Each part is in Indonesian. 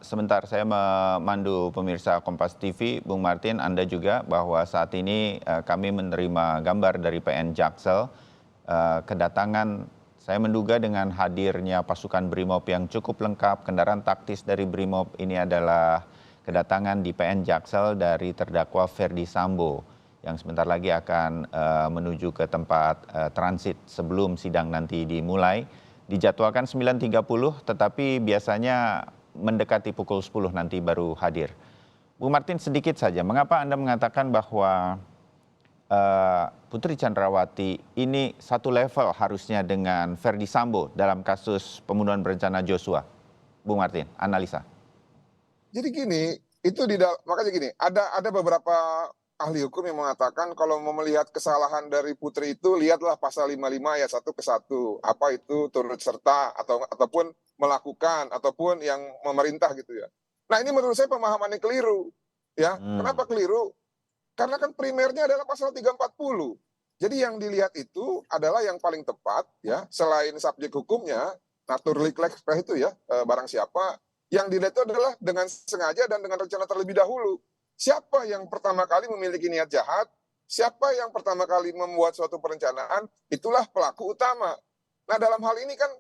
sebentar saya memandu pemirsa Kompas TV, Bung Martin, Anda juga bahwa saat ini kami menerima gambar dari PN Jaksel, kedatangan saya menduga dengan hadirnya pasukan BRIMOB yang cukup lengkap, kendaraan taktis dari BRIMOB ini adalah kedatangan di PN Jaksel dari terdakwa Ferdy Sambo yang sebentar lagi akan menuju ke tempat transit sebelum sidang nanti dimulai. Dijadwalkan 9.30 tetapi biasanya mendekati pukul 10 nanti baru hadir. Bu Martin, sedikit saja, mengapa Anda mengatakan bahwa Putri Chandrawati ini satu level harusnya dengan Ferdy Sambo dalam kasus pembunuhan berencana Joshua? Bu Martin, analisa. Jadi gini, makanya gini, ada beberapa ahli hukum yang mengatakan kalau mau melihat kesalahan dari Putri itu lihatlah pasal 55 ayat 1 ke 1. Apa itu turut serta ataupun melakukan ataupun yang memerintah gitu ya. Nah, ini menurut saya pemahamannya keliru. Ya, kenapa keliru? Karena kan primernya adalah pasal 340. Jadi yang dilihat itu adalah yang paling tepat ya, selain subjek hukumnya, naturally itu ya, barang siapa yang dilihat itu adalah dengan sengaja dan dengan rencana terlebih dahulu. Siapa yang pertama kali memiliki niat jahat, siapa yang pertama kali membuat suatu perencanaan, itulah pelaku utama. Nah, dalam hal ini kan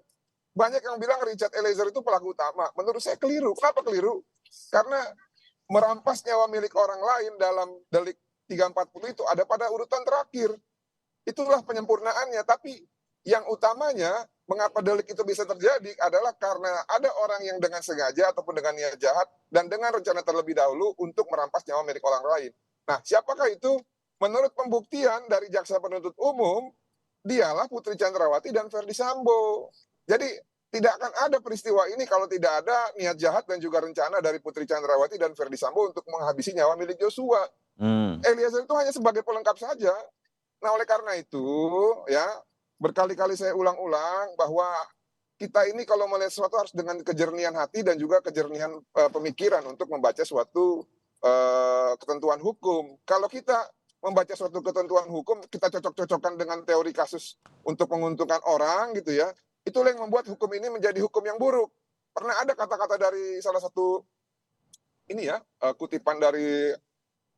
banyak yang bilang Richard Eliezer itu pelaku utama. Menurut saya keliru. Kenapa keliru? Karena merampas nyawa milik orang lain dalam delik 340 itu ada pada urutan terakhir. Itulah penyempurnaannya. Tapi yang utamanya mengapa delik itu bisa terjadi adalah karena ada orang yang dengan sengaja ataupun dengan niat jahat dan dengan rencana terlebih dahulu untuk merampas nyawa milik orang lain. Nah, siapakah itu? Menurut pembuktian dari jaksa penuntut umum, dialah Putri Chandrawati dan Ferdy Sambo. Jadi tidak akan ada peristiwa ini kalau tidak ada niat jahat dan juga rencana dari Putri Chandrawati dan Ferdy Sambo untuk menghabisi nyawa milik Joshua. Eliezer itu hanya sebagai pelengkap saja. Nah, oleh karena itu ya, berkali-kali saya ulang-ulang bahwa kita ini kalau melihat sesuatu harus dengan kejernihan hati dan juga kejernihan pemikiran untuk membaca suatu ketentuan hukum. Kalau kita membaca suatu ketentuan hukum, kita cocok-cocokkan dengan teori kasus untuk menguntungkan orang gitu ya, itulah yang membuat hukum ini menjadi hukum yang buruk. Pernah ada kata-kata dari salah satu ini ya, kutipan dari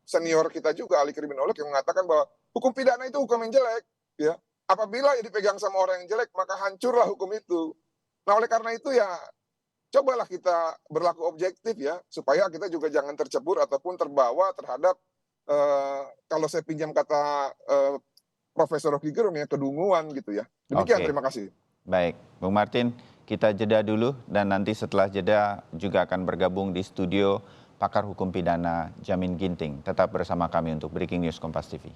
senior kita juga, ahli kriminolog, yang mengatakan bahwa hukum pidana itu hukum yang jelek ya. Apabila ya dipegang sama orang yang jelek, maka hancurlah hukum itu. Nah, oleh karena itu ya, cobalah kita berlaku objektif ya, supaya kita juga jangan tercebur ataupun terbawa terhadap, kalau saya pinjam kata Profesor Rocky Gerung ya, kedunguan gitu ya. Demikian, terima kasih. Baik, Bung Martin, kita jeda dulu dan nanti setelah jeda juga akan bergabung di studio pakar hukum pidana Jamin Ginting. Tetap bersama kami untuk Breaking News Kompas TV.